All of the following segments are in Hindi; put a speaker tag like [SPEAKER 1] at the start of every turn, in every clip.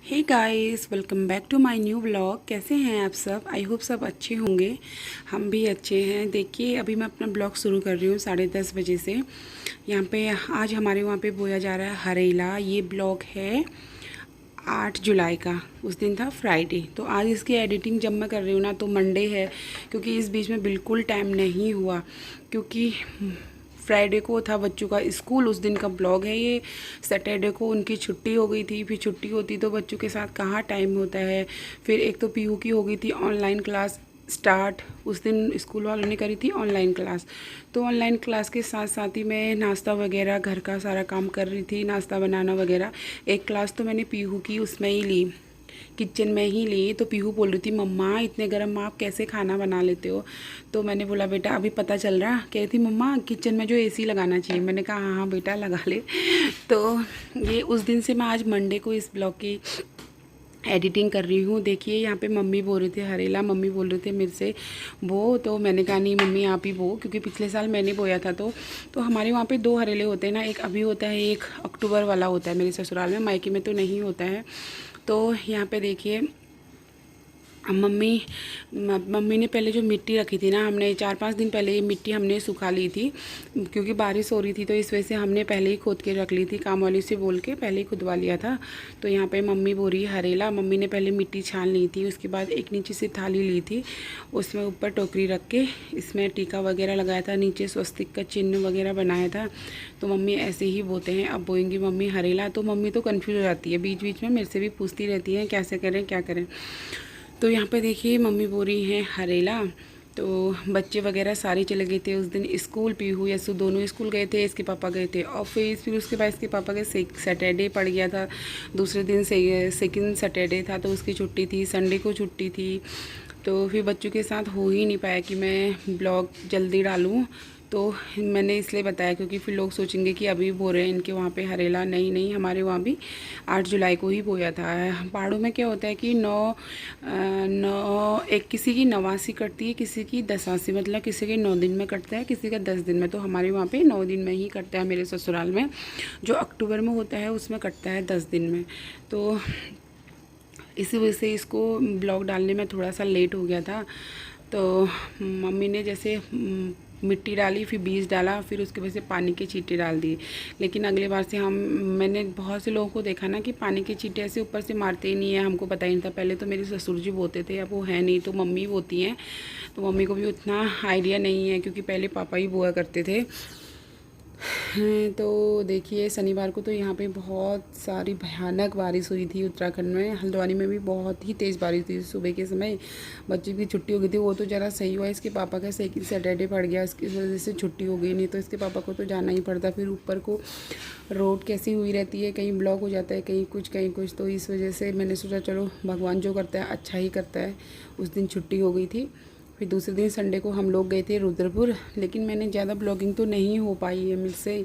[SPEAKER 1] Hey guys, welcome back to my new blog. कैसे हैं आप सब? आई होप सब अच्छे होंगे। हम भी अच्छे हैं। देखिए, अभी मैं अपना ब्लॉग शुरू कर रही हूँ 10:30 बजे से। यहाँ पे आज हमारे वहाँ पे बोया जा रहा है हरेला। ये ब्लॉग है 8 जुलाई का। उस दिन था फ्राइडे, तो आज इसकी एडिटिंग जब मैं कर रही हूँ ना तो मंडे है, क्योंकि इस बीच में बिल्कुल टाइम नहीं हुआ, क्योंकि फ्राइडे को था बच्चों का स्कूल। उस दिन का ब्लॉग है ये। सैटरडे को उनकी छुट्टी हो गई थी। फिर छुट्टी होती तो बच्चों के साथ कहाँ टाइम होता है। फिर एक तो पीहू की हो गई थी ऑनलाइन क्लास स्टार्ट। उस दिन स्कूल वालों ने करी थी ऑनलाइन क्लास, तो ऑनलाइन क्लास के साथ साथ ही मैं नाश्ता वगैरह घर का सारा काम कर रही थी, नाश्ता बनाना वगैरह। एक क्लास तो मैंने पीहू की उसमें ही ली, किचन में ही ली। तो पीहू बोल रही थी, मम्मा इतने गर्म में आप कैसे खाना बना लेते हो? तो मैंने बोला, बेटा अभी पता चल रहा। कह रही थी, मम्मा किचन में जो एसी लगाना चाहिए। मैंने कहा हाँ हाँ बेटा लगा ले। तो ये उस दिन से मैं आज मंडे को इस ब्लॉग की एडिटिंग कर रही हूँ। देखिए यहाँ पे मम्मी बोल रहे थे हरेला, मम्मी बोल रहे थे मेरे से बो, तो मैंने कहा नहीं मम्मी आप ही बो, क्योंकि पिछले साल मैंने बोया था। तो हमारे वहाँ पे 2 हरेले होते हैं ना, एक अभी होता है, एक अक्टूबर वाला होता है मेरे ससुराल में। मायके में तो नहीं होता है। तो यहाँ पे देखिए मम्मी ने पहले जो मिट्टी रखी थी ना, हमने 4-5 दिन पहले ये मिट्टी हमने सुखा ली थी, क्योंकि बारिश हो रही थी। तो इस वजह से हमने पहले ही खोद के रख ली थी, काम वाली से बोल के पहले ही खुदवा लिया था। तो यहाँ पे मम्मी बो रही है हरेला। मम्मी ने पहले मिट्टी छान ली थी, उसके बाद एक नीचे से थाली ली थी, उसमें ऊपर टोकरी रख के इसमें टीका वगैरह लगाया था, नीचे स्वस्तिक का चिन्ह वगैरह बनाया था। तो मम्मी ऐसे ही बोते हैं। अब बोएंगी मम्मी हरेला, तो मम्मी तो कन्फ्यूज हो जाती है, बीच बीच में मेरे से भी पूछती रहती है कैसे करें क्या करें। तो यहाँ पे देखिए मम्मी बोल रही हैं हरेला। तो बच्चे वगैरह सारे चले गए थे उस दिन स्कूल। पीहू यसु दोनों स्कूल गए थे, इसके पापा गए थे ऑफिस। फिर उसके बाद इसके पापा के सैटरडे पड़ गया था, दूसरे दिन से सेकंड सैटरडे था, तो उसकी छुट्टी थी। संडे को छुट्टी थी, तो फिर बच्चों के साथ हो ही नहीं पाया कि मैं ब्लॉग जल्दी डालूँ। तो मैंने इसलिए बताया, क्योंकि फिर लोग सोचेंगे कि अभी बो रहे हैं इनके वहाँ पे हरेला। नहीं नहीं, हमारे वहाँ भी 8 जुलाई को ही बोया था। पहाड़ों में क्या होता है कि 9 एक किसी की 89 कटती है, किसी की 1080, मतलब किसी के 9 दिन में कटता है, किसी का 10 दिन में। तो हमारे वहाँ पे 9 दिन में ही कटता है मेरे ससुराल में। जो अक्टूबर में होता है उसमें कटता है 10 दिन में। तो इसी वजह से इसको ब्लॉग डालने में थोड़ा सा लेट हो गया था। तो मम्मी ने जैसे मिट्टी डाली, फिर बीज डाला, फिर उसके वजह से पानी के छींटे डाल दिए। लेकिन अगले बार से मैंने बहुत से लोगों को देखा ना कि पानी के छींटे ऐसे ऊपर से मारते ही नहीं है। हमको पता ही नहीं था। पहले तो मेरे ससुर जी बोते थे, अब वो है नहीं, तो मम्मी बोती हैं। तो मम्मी को भी उतना आइडिया नहीं है, क्योंकि पहले पापा ही बोआ करते थे। तो देखिए शनिवार को तो यहाँ पे बहुत सारी भयानक बारिश हुई थी उत्तराखंड में। हल्द्वानी में भी बहुत ही तेज़ बारिश हुई सुबह के समय। बच्चे की छुट्टी हो गई थी, वो तो ज़रा सही हुआ। इसके पापा का सेकंड सैटरडे पड़ गया, इसकी वजह से छुट्टी हो गई, नहीं तो इसके पापा को तो जाना ही पड़ता। फिर ऊपर को रोड कैसी हुई रहती है, कहीं ब्लॉक हो जाता है, कहीं कुछ। तो इस वजह से मैंने सोचा चलो भगवान जो करता है अच्छा ही करता है। उस दिन छुट्टी हो गई थी। फिर दूसरे दिन संडे को हम लोग गए थे रुद्रपुर, लेकिन मैंने ज़्यादा ब्लॉगिंग तो नहीं हो पाई है मुझसे,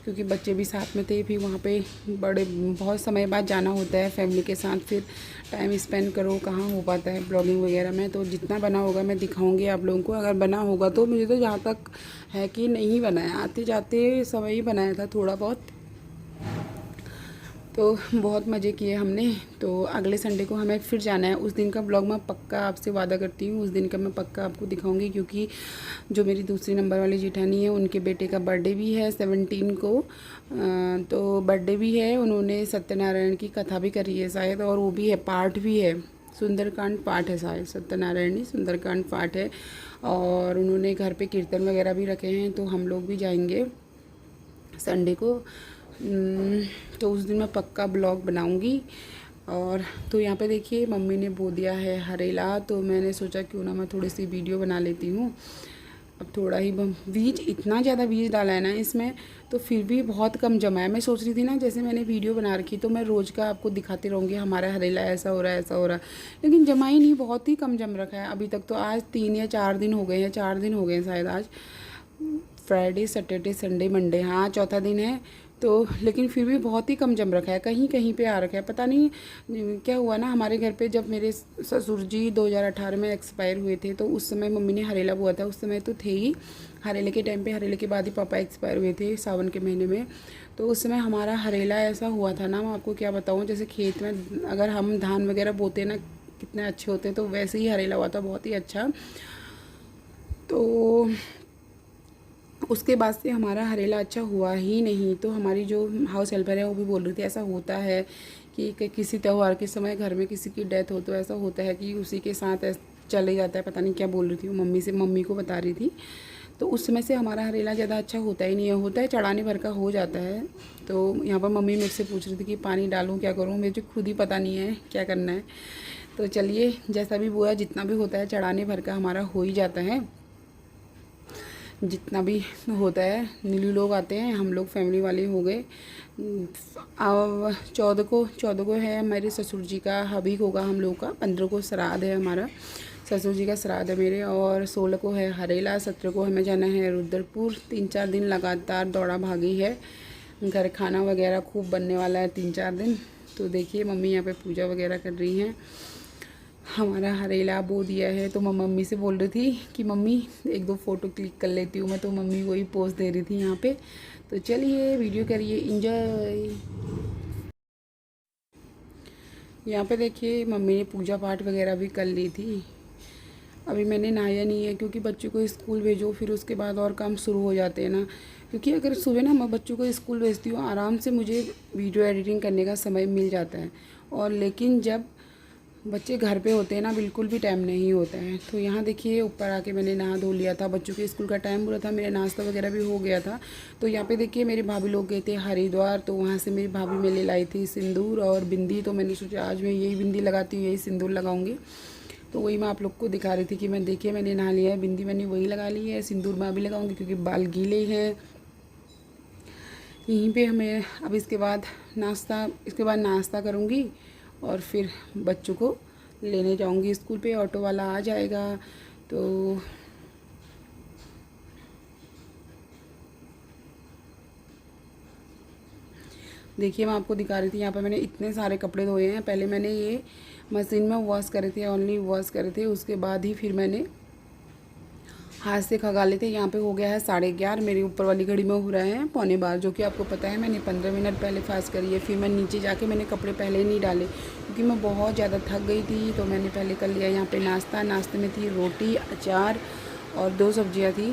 [SPEAKER 1] क्योंकि बच्चे भी साथ में थे। फिर वहाँ पे बहुत समय बाद जाना होता है फैमिली के साथ, फिर टाइम स्पेंड करो, कहाँ हो पाता है ब्लॉगिंग वगैरह में। तो जितना बना होगा मैं दिखाऊंगी आप लोगों को, अगर बना होगा तो। मुझे तो जहाँ तक है कि नहीं बनाया, आते जाते समय ही बनाया था थोड़ा बहुत। तो बहुत मज़े किए हमने। तो अगले संडे को हमें फिर जाना है। उस दिन का ब्लॉग मैं पक्का आपसे वादा करती हूँ, उस दिन का मैं पक्का आपको दिखाऊंगी, क्योंकि जो मेरी दूसरी नंबर वाली जेठानी है उनके बेटे का बर्थडे भी है 17 को। तो बर्थडे भी है, उन्होंने सत्यनारायण की कथा भी करी है शायद, और वो भी है, पाठ भी है, सुंदरकांड पाठ है शायद, सत्यनारायण नहीं सुंदरकांड पाठ है। और उन्होंने घर पे कीर्तन वगैरह भी रखे हैं, तो हम लोग भी जाएंगे संडे को। तो उस दिन मैं पक्का ब्लॉग बनाऊंगी। और तो यहाँ पे देखिए मम्मी ने बो दिया है हरेला, तो मैंने सोचा क्यों ना मैं थोड़ी सी वीडियो बना लेती हूँ। अब थोड़ा ही बीज, इतना ज़्यादा बीज डाला है ना इसमें, तो फिर भी बहुत कम जमा है। मैं सोच रही थी ना, जैसे मैंने वीडियो बना रखी तो मैं रोज़ का आपको दिखाती रहूँगी हमारा हरेला ऐसा हो रहा है ऐसा हो रहा है, लेकिन जमा ही नहीं, बहुत ही कम जम रखा है अभी तक। तो आज 3 या 4 दिन हो गए हैं, 4 दिन हो गए हैं शायद। आज फ्राइडे सैटरडे संडे मंडे, हाँ चौथा दिन है। तो लेकिन फिर भी बहुत ही कम जम रखा है, कहीं कहीं पे आ रखा है। पता नहीं क्या हुआ ना, हमारे घर पे जब मेरे ससुर जी 2018 में एक्सपायर हुए थे, तो उस समय मम्मी ने हरेला बोआ था। उस समय तो थे ही, हरेले के टाइम पे, हरेले के बाद ही पापा एक्सपायर हुए थे सावन के महीने में। तो उस समय हमारा हरेला ऐसा हुआ था ना, मैं आपको क्या बताऊँ, जैसे खेत में अगर हम धान वगैरह बोते ना कितने अच्छे होते, तो वैसे ही हरेला हुआ था, बहुत ही अच्छा। तो उसके बाद से हमारा हरेला अच्छा हुआ ही नहीं। तो हमारी जो हाउस हेल्पर है वो भी बोल रही थी ऐसा होता है कि किसी त्यौहार के समय घर में किसी की डेथ हो तो ऐसा होता है कि उसी के साथ चले जाता है। पता नहीं क्या बोल रही थी वो, मम्मी को बता रही थी। तो उस समय से हमारा हरेला ज़्यादा अच्छा होता ही नहीं है, होता है चढ़ाने भर का हो जाता है। तो यहाँ पर मम्मी मेरे से पूछ रही थी कि पानी डालूँ, क्या करूँ, मुझे खुद ही पता नहीं है क्या करना है। तो चलिए, जैसा भी बोया, जितना भी होता है चढ़ाने भर का हमारा हो ही जाता है, जितना भी होता है। नीलू लोग आते हैं, हम लोग फैमिली वाले हो गए। अब 14 को है मेरे ससुर जी का, हबी होगा हम लोग का। 15 को श्राद्ध है हमारा, ससुर जी का श्राद्ध है मेरे। और 16 को है हरेला, 17 को हमें जाना है रुद्रपुर। 3-4 दिन लगातार दौड़ा भागी है, घर खाना वगैरह खूब बनने वाला है 3-4 दिन। तो देखिए मम्मी यहाँ पे पूजा वगैरह कर रही हैं। हमारा हरेला बो दिया है, तो मैं मम्मी से बोल रही थी कि मम्मी 1-2 फ़ोटो क्लिक कर लेती हूँ मैं, तो मम्मी वही पोज दे रही थी यहाँ पे। तो चलिए वीडियो करिए इंजॉय। यहाँ पे देखिए मम्मी ने पूजा पाठ वगैरह भी कर ली थी। अभी मैंने नहाया नहीं है क्योंकि बच्चों को स्कूल भेजो, फिर उसके बाद और काम शुरू हो जाते हैं ना। क्योंकि अगर सुबह ना मैं बच्चों को स्कूल भेजती हूँ, आराम से मुझे वीडियो एडिटिंग करने का समय मिल जाता है। और लेकिन जब बच्चे घर पे होते हैं ना, बिल्कुल भी टाइम नहीं होता है। तो यहाँ देखिए ऊपर आके मैंने नहा धो लिया था, बच्चों के स्कूल का टाइम हो रहा था, मेरा नाश्ता वगैरह भी हो गया था। तो यहाँ पे देखिए मेरे भाभी लोग गए थे हरिद्वार, तो वहाँ से मेरी भाभी मेरे लाई थी सिंदूर और बिंदी। तो मैंने सोचा आज मैं यही बिंदी लगाती हूँ, यही सिंदूर लगाऊंगी। तो वही मैं आप लोग को दिखा रही थी कि मैं देखिए मैंने नहा लिया है, बिंदी मैंने वही लगा ली है, सिंदूर मैं अभी लगाऊंगी क्योंकि बाल गीले हैं। यहीं पे हमें अब इसके बाद नाश्ता करूँगी और फिर बच्चों को लेने जाऊंगी स्कूल पे, ऑटो वाला आ जाएगा। तो देखिए मैं आपको दिखा रही थी, यहाँ पे मैंने इतने सारे कपड़े धोए हैं। पहले मैंने ये मशीन में वॉश करे थे, ओनली वॉश करे थे, उसके बाद ही फिर मैंने हाथ से खगाले थे। यहाँ पे हो गया है 11:30, मेरी ऊपर वाली घड़ी में हो रहा है 11:15, जो कि आपको पता है मैंने 15 मिनट पहले फास्ट करी है। फिर मैं नीचे जाके मैंने कपड़े पहले ही नहीं डाले क्योंकि मैं बहुत ज़्यादा थक गई थी, तो मैंने पहले कर लिया। यहाँ पे नाश्ते में थी रोटी, अचार और 2 सब्जियाँ थी।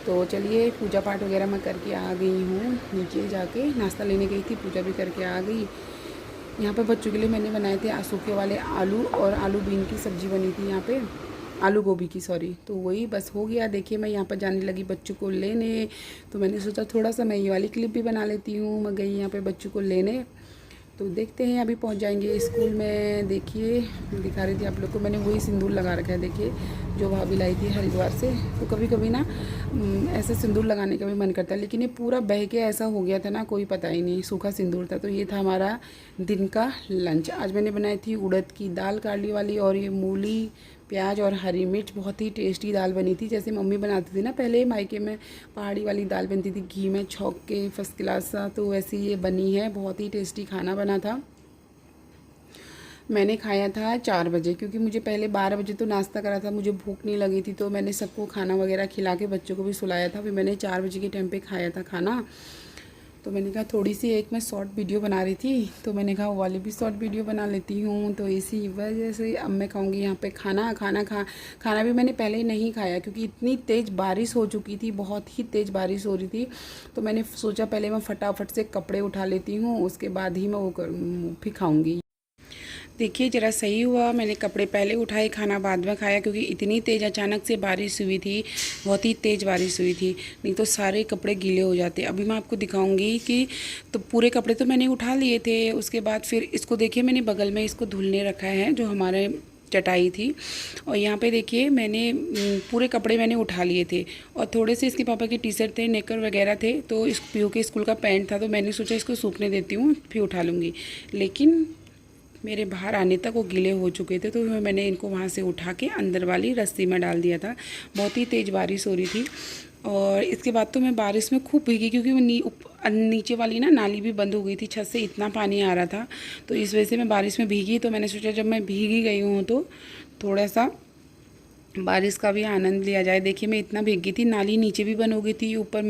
[SPEAKER 1] तो चलिए पूजा पाठ वगैरह मैं करके आ गई हूँ, नीचे जाके नाश्ता लेने गई थी, पूजा भी करके आ गई। यहाँ पे बच्चों के लिए मैंने बनाए थे सूखे वाले आलू और आलू बीन की सब्ज़ी बनी थी, यहाँ पे आलू गोभी की, सॉरी। तो वही बस हो गया। देखिए मैं यहाँ पर जाने लगी बच्चों को लेने, तो मैंने सोचा थोड़ा सा मैं ये वाली क्लिप भी बना लेती हूँ। मैं गई यहाँ पे बच्चों को लेने, तो देखते हैं अभी पहुँच जाएंगे स्कूल में। देखिए दिखा रही थी आप लोग को, मैंने वही सिंदूर लगा रखा है, देखिए जो भाभी लाई थी हरिद्वार से। तो कभी कभी ना ऐसे सिंदूर लगाने का भी मन करता है, लेकिन ये पूरा बह के ऐसा हो गया था ना, कोई पता ही नहीं, सूखा सिंदूर था। तो ये था हमारा दिन का लंच। आज मैंने बनाई थी उड़द की दाल काली वाली, और ये मूली, प्याज और हरी मिर्च। बहुत ही टेस्टी दाल बनी थी, जैसे मम्मी बनाती थी ना पहले मायके में, पहाड़ी वाली दाल बनती थी घी में छौंक के, फर्स्ट क्लास सा। तो वैसी ये बनी है, बहुत ही टेस्टी खाना बना था। मैंने खाया था 4 बजे, क्योंकि मुझे पहले 12 बजे तो नाश्ता करा था, मुझे भूख नहीं लगी थी। तो मैंने सबको खाना वगैरह खिला के बच्चों को भी सुलाया था, फिर मैंने 4 बजे के टाइम पे खाया था खाना। तो मैंने कहा थोड़ी सी एक मैं शॉर्ट वीडियो बना रही थी, तो मैंने कहा वो वाली भी शॉर्ट वीडियो बना लेती हूँ। तो इसी वजह से अब मैं खाऊंगी यहाँ पे खाना भी मैंने पहले ही नहीं खाया क्योंकि इतनी तेज़ बारिश हो चुकी थी, बहुत ही तेज़ बारिश हो रही थी। तो मैंने सोचा पहले मैं फटाफट से कपड़े उठा लेती हूँ, उसके बाद ही मैं फिर खाऊँगी। देखिए ज़रा सही हुआ, मैंने कपड़े पहले उठाए, खाना बाद में खाया, क्योंकि इतनी तेज़ अचानक से बारिश हुई थी, बहुत ही तेज़ बारिश हुई थी, नहीं तो सारे कपड़े गीले हो जाते। अभी मैं आपको दिखाऊंगी कि तो पूरे कपड़े तो मैंने उठा लिए थे। उसके बाद फिर इसको देखिए मैंने बगल में इसको धुलने रखा है, जो हमारे चटाई थी। और यहाँ पे देखिए मैंने पूरे कपड़े मैंने उठा लिए थे, और थोड़े से इसके पापा के टी शर्ट थे, नेकर वगैरह थे, तो इस पीयू के स्कूल का पैंट था, तो मैंने सोचा इसको सूखने देती हूँ फिर उठा लूँगी। लेकिन मेरे बाहर आने तक वो गीले हो चुके थे, तो मैंने इनको वहाँ से उठा के अंदर वाली रस्सी में डाल दिया था। बहुत ही तेज़ बारिश हो रही थी, और इसके बाद तो मैं बारिश में खूब भीगी, क्योंकि मैं नीचे वाली ना नाली भी बंद हो गई थी, छत से इतना पानी आ रहा था। तो इस वजह से मैं बारिश में भीगी, तो मैंने सोचा जब मैं भीग ही गई हूँ तो थोड़ा सा बारिश का भी आनंद लिया जाए। देखिए मैं इतना भीग गई थी, नाली नीचे भी बंद हो गई थी, ऊपर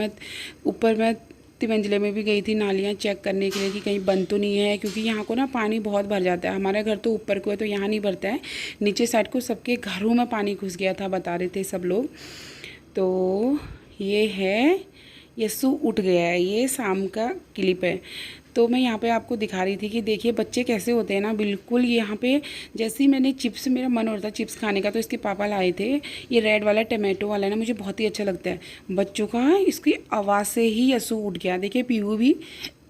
[SPEAKER 1] मैं तिमंजले में भी गई थी नालियाँ चेक करने के लिए कि कहीं बंद तो नहीं है, क्योंकि यहाँ को ना पानी बहुत भर जाता है। हमारा घर तो ऊपर को है तो यहाँ नहीं भरता है, नीचे साइड को सबके घरों में पानी घुस गया था, बता रहे थे सब लोग। तो ये है यस्सु उठ गया है, ये शाम का क्लिप है। तो मैं यहाँ पे आपको दिखा रही थी कि देखिए बच्चे कैसे होते हैं ना, बिल्कुल यहाँ पे जैसे ही मैंने चिप्स, मेरा मन हो रहा था चिप्स खाने का, तो इसके पापा लाए थे ये रेड वाला टमाटो वाला ना, मुझे बहुत ही अच्छा लगता है बच्चों का। इसकी आवाज़ से ही यस्सु उठ गया। देखिए पीहू भी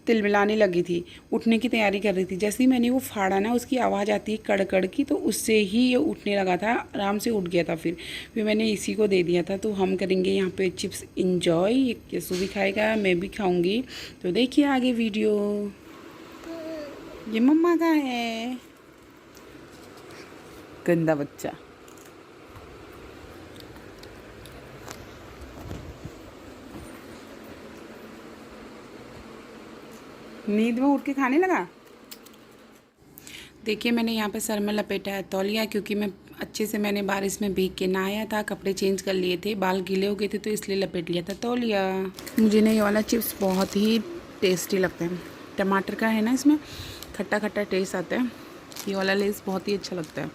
[SPEAKER 1] तिलमिलाने लगी थी, उठने की तैयारी कर रही थी। जैसे ही मैंने वो फाड़ा ना, उसकी आवाज़ आती है कड़कड़ की, तो उससे ही ये उठने लगा था, आराम से उठ गया था। फिर मैंने इसी को दे दिया था। तो हम करेंगे यहाँ पे चिप्स इंजॉय, यसु भी खाएगा, मैं भी खाऊंगी। तो देखिए आगे वीडियो। ये मम्मा का है, गंदा बच्चा। नींद में उठ के खाने लगा। देखिए मैंने यहाँ पे सर में लपेटा है तौलिया, क्योंकि मैंने बारिश में भीग के नहाया था, कपड़े चेंज कर लिए थे, बाल गीले हो गए थे, तो इसलिए लपेट लिया था तौलिया। मुझे ना ये वाला चिप्स बहुत ही टेस्टी लगता है, टमाटर का है ना, इसमें खट्टा खट्टा टेस्ट आता है। ये वाला लेस बहुत ही अच्छा लगता है,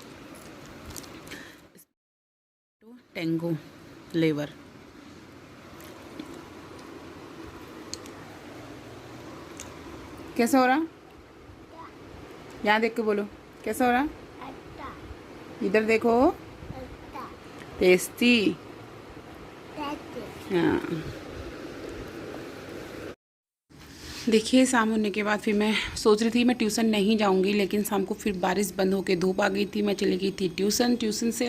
[SPEAKER 1] तो टेंगो फ्लेवर। कैसा हो रहा? यहाँ देख के बोलो कैसा हो रहा? इधर देखो, टेस्टी। हाँ देखिए शाम होने के बाद फिर मैं सोच रही थी मैं ट्यूशन नहीं जाऊंगी, लेकिन शाम को फिर बारिश बंद होके धूप आ गई थी, मैं चली गई थी ट्यूशन से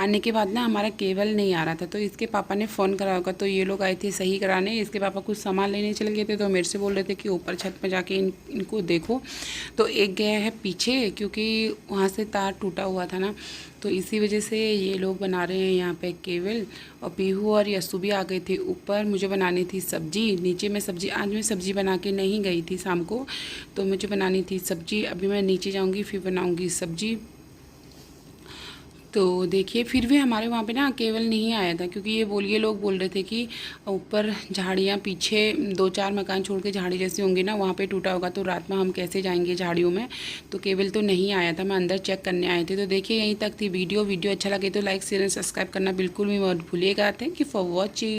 [SPEAKER 1] आने के बाद ना हमारा केबल नहीं आ रहा था, तो इसके पापा ने फ़ोन करा होगा, तो ये लोग आए थे सही कराने। इसके पापा कुछ सामान लेने चले गए थे, तो मेरे से बोल रहे थे कि ऊपर छत पर जाके इनको देखो। तो एक गया है पीछे, क्योंकि वहाँ से तार टूटा हुआ था ना, तो इसी वजह से ये लोग बना रहे हैं यहाँ पे केबल। और पीहू और यस्सु भी आ गए थे ऊपर, मुझे बनानी थी सब्जी। नीचे मैं सब्जी, आज मैं सब्जी बना के नहीं गई थी शाम को, तो मुझे बनानी थी सब्जी। अभी मैं नीचे जाऊँगी फिर बनाऊँगी सब्जी। तो देखिए फिर भी हमारे वहाँ पे ना केबल नहीं आया था, क्योंकि ये लोग बोल रहे थे कि ऊपर झाड़ियाँ, पीछे 2-4 मकान छोड़ के झाड़ी जैसी होंगी ना, वहाँ पे टूटा होगा, तो रात में हम कैसे जाएंगे झाड़ियों में। तो केबल तो नहीं आया था, मैं अंदर चेक करने आए थे। तो देखिए यहीं तक थी वीडियो अच्छा लगे तो लाइक शेयर एंड सब्सक्राइब करना बिल्कुल भी मत भूलिएगा। Thank you for watching.